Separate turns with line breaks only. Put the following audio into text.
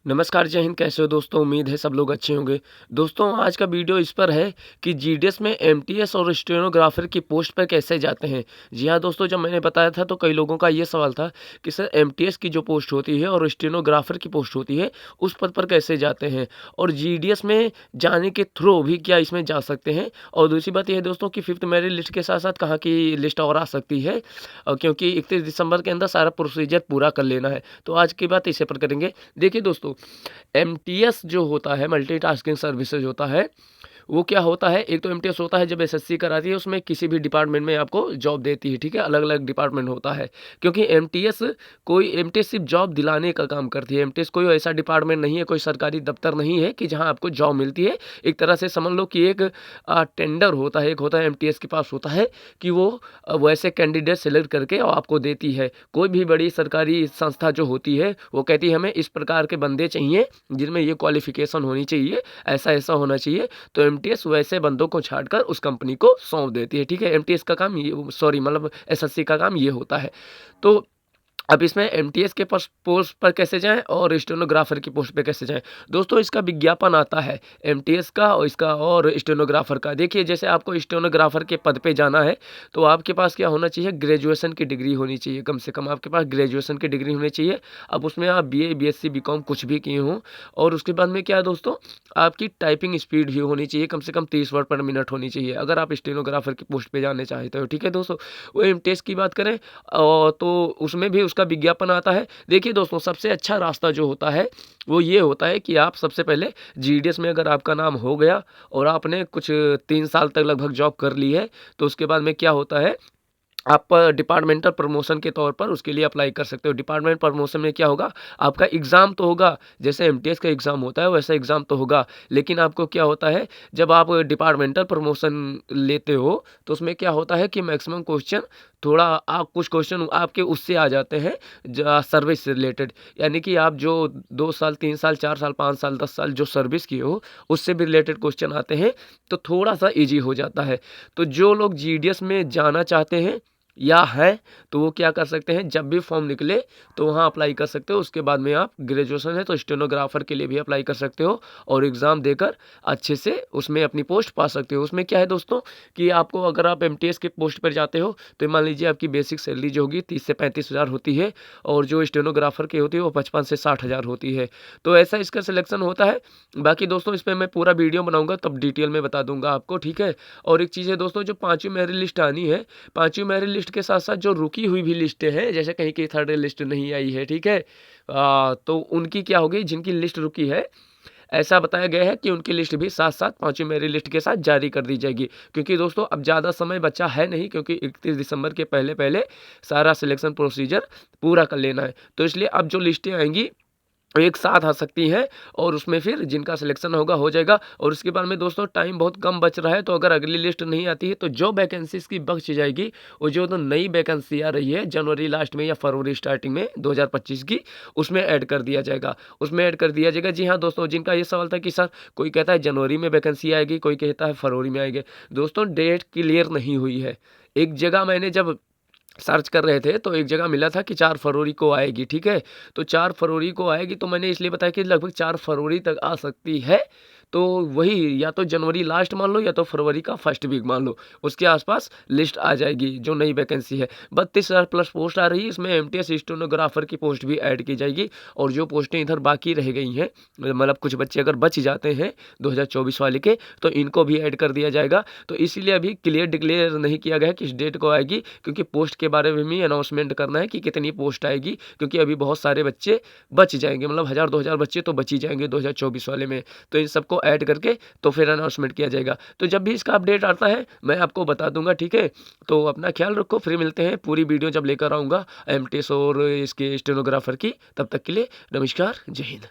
नमस्कार, जय हिंद। कैसे हो दोस्तों? उम्मीद है सब लोग अच्छे होंगे। दोस्तों आज का वीडियो इस पर है कि जीडीएस में एमटीएस और स्टेनोग्राफर की पोस्ट पर कैसे जाते हैं। जी हाँ दोस्तों, जब मैंने बताया था तो कई लोगों का ये सवाल था कि सर एमटीएस की जो पोस्ट होती है और स्टेनोग्राफर की पोस्ट होती है उस पद पर कैसे जाते हैं, और जीडीएस में जाने के थ्रू भी क्या इसमें जा सकते हैं। और दूसरी बात यह है दोस्तों कि फिफ्थ मेरिट लिस्ट के साथ साथ कहाँ की लिस्ट और आ सकती है, क्योंकि 31 दिसंबर के अंदर सारा प्रोसीजर पूरा कर लेना है। तो आज की बात इसे पर करेंगे। देखिए दोस्तों, एमटीएस जो होता है, मल्टीटास्किंग सर्विसेज होता है, वो क्या होता है, एक तो एमटीएस होता है जब एसएससी कराती है उसमें किसी भी डिपार्टमेंट में आपको जॉब देती है, ठीक है। अलग अलग डिपार्टमेंट होता है, क्योंकि एमटीएस सिर्फ जॉब दिलाने का काम करती है। एमटीएस कोई ऐसा डिपार्टमेंट नहीं है, कोई सरकारी दफ्तर नहीं है कि जहां आपको जॉब मिलती है। एक तरह से समझ लो कि एक टेंडर होता है, एक होता है एमटीएस के पास होता है कि वो वैसे कैंडिडेट सेलेक्ट करके और आपको देती है। कोई भी बड़ी सरकारी संस्था जो होती है वो कहती है हमें इस प्रकार के बंदे चाहिए जिनमें ये क्वालिफिकेशन होनी चाहिए, ऐसा ऐसा होना चाहिए, तो एमटीएस वैसे बंदों को छांटकर उस कंपनी को सौंप देती है, ठीक है। एमटीएस का काम ये, सॉरी मतलब एसएससी का काम ये होता है। तो अब इसमें एमटीएस के पोस्ट पर कैसे जाएं और स्टेनोग्राफर की पोस्ट पे कैसे जाएं। दोस्तों इसका विज्ञापन आता है एमटीएस का और इसका और स्टेनोग्राफर का। देखिए जैसे आपको स्टेनोग्राफर के पद पे जाना है तो आपके पास क्या होना चाहिए, ग्रेजुएशन की डिग्री होनी चाहिए, कम से कम आपके पास ग्रेजुएशन की डिग्री होनी चाहिए। अब उसमें आप बीए बीएससी बीकॉम कुछ भी किए हों। और उसके बाद में क्या है दोस्तों, आपकी टाइपिंग स्पीड भी होनी चाहिए, कम से कम 30 वर्ड पर मिनट होनी चाहिए अगर आप स्टेनोग्राफर की पोस्ट पे जाने चाहते हो, ठीक है दोस्तों। वो एमटीएस की बात करें तो उसमें भी उसका विज्ञापन आता है। देखिए दोस्तों, सबसे अच्छा रास्ता जो होता है वो ये होता है कि आप सबसे पहले जीडीएस में अगर आपका नाम हो गया और आपने कुछ 3 साल तक लगभग जॉब कर ली है, तो उसके बाद में क्या होता है, आप डिपार्टमेंटल प्रमोशन के तौर पर उसके लिए अप्लाई कर सकते हो। डिपार्टमेंट प्रमोशन में क्या होगा, आपका एग्ज़ाम तो होगा, जैसे एमटीएस का एग्ज़ाम होता है वैसा एग्ज़ाम तो होगा, लेकिन आपको क्या होता है, जब आप डिपार्टमेंटल प्रमोशन लेते हो तो उसमें क्या होता है कि मैक्सिमम क्वेश्चन थोड़ा आप कुछ क्वेश्चन आपके उससे आ जाते हैं सर्विस से रिलेटेड, यानी कि आप जो 2 साल 3 साल 4 साल 5 साल 10 साल जो सर्विस किए हो उससे भी रिलेटेड क्वेश्चन आते हैं, तो थोड़ा सा ईजी हो जाता है। तो जो लोग जीडीएस में जाना चाहते हैं या है तो वो क्या कर सकते हैं, जब भी फॉर्म निकले तो वहाँ अप्लाई कर सकते हो। उसके बाद में आप ग्रेजुएशन है तो स्टेनोग्राफर के लिए भी अप्लाई कर सकते हो और एग्ज़ाम देकर अच्छे से उसमें अपनी पोस्ट पा सकते हो। उसमें क्या है दोस्तों कि आपको अगर आप एमटीएस के पोस्ट पर जाते हो तो मान लीजिए आपकी बेसिक सैलरी जो होगी 30 से 35 हज़ार होती है, और जो स्टेनोग्राफर की होती है वो 55 से 60 हज़ार होती है। तो ऐसा इसका सिलेक्शन होता है। बाकी दोस्तों इस पर मैं पूरा वीडियो बनाऊँगा तब डिटेल में बता दूंगा आपको, ठीक है। और एक चीज़ है दोस्तों, जो 5वीं मेरिट लिस्ट आनी है, 5वीं मेरिट लिस्ट के साथ साथ जो रुकी हुई भी लिस्टें हैं, जैसे कहीं की थर्ड लिस्ट नहीं आई है, ठीक है, तो उनकी क्या होगी, जिनकी लिस्ट रुकी है ऐसा बताया गया है कि उनकी लिस्ट भी साथ साथ 5वीं मेरिट लिस्ट के साथ जारी कर दी जाएगी। क्योंकि दोस्तों अब ज़्यादा समय बचा है नहीं, क्योंकि 31 दिसंबर के पहले पहले सारा सिलेक्शन प्रोसीजर पूरा कर लेना है। तो इसलिए अब जो लिस्टें आएंगी एक साथ आ सकती हैं और उसमें फिर जिनका सिलेक्शन होगा हो जाएगा। और उसके बाद में दोस्तों टाइम बहुत कम बच रहा है, तो अगर अगली लिस्ट नहीं आती है तो जो वैकेंसीज की बच जाएगी वो जो तो नई वैकेंसी आ रही है जनवरी लास्ट में या फरवरी स्टार्टिंग में 2025 की, उसमें ऐड कर दिया जाएगा, उसमें ऐड कर दिया जाएगा। जी हाँ दोस्तों, जिनका ये सवाल था कि सर कोई कहता है जनवरी में वैकेंसी आएगी, कोई कहता है फरवरी में आएगी, दोस्तों डेट क्लियर नहीं हुई है। एक जगह मैंने जब सर्च कर रहे थे तो एक जगह मिला था कि 4 फरवरी को आएगी, ठीक है। तो 4 फरवरी को आएगी, तो मैंने इसलिए बताया कि लगभग 4 फरवरी तक आ सकती है। तो वही या तो जनवरी लास्ट मान लो या तो फरवरी का फर्स्ट वीक मान लो, उसके आसपास लिस्ट आ जाएगी जो नई वैकेंसी है। 32,000 प्लस पोस्ट आ रही है, इसमें एमटीएस स्टेनोग्राफर की पोस्ट भी ऐड की जाएगी। और जो पोस्टें इधर बाकी रह गई हैं, मतलब कुछ बच्चे अगर बच जाते हैं 2024 वाले के, तो इनको भी ऐड कर दिया जाएगा। तो इसीलिए अभी क्लियर डिक्लेयर नहीं किया गया किस डेट को आएगी, क्योंकि पोस्ट के बारे में भी अनाउंसमेंट करना है कि कितनी पोस्ट आएगी, क्योंकि अभी बहुत सारे बच्चे बच जाएंगे, मतलब 1000-2000 बच्चे तो बच ही जाएंगे 2024 वाले में। तो इन सबको ऐड करके तो फिर अनाउंसमेंट किया जाएगा। तो जब भी इसका अपडेट आता है मैं आपको बता दूंगा, ठीक है। तो अपना ख्याल रखो, फिर मिलते हैं पूरी वीडियो जब लेकर आऊँगा एमटीएस और इसके स्टेनोग्राफर की। तब तक के लिए नमस्कार, जय हिंद।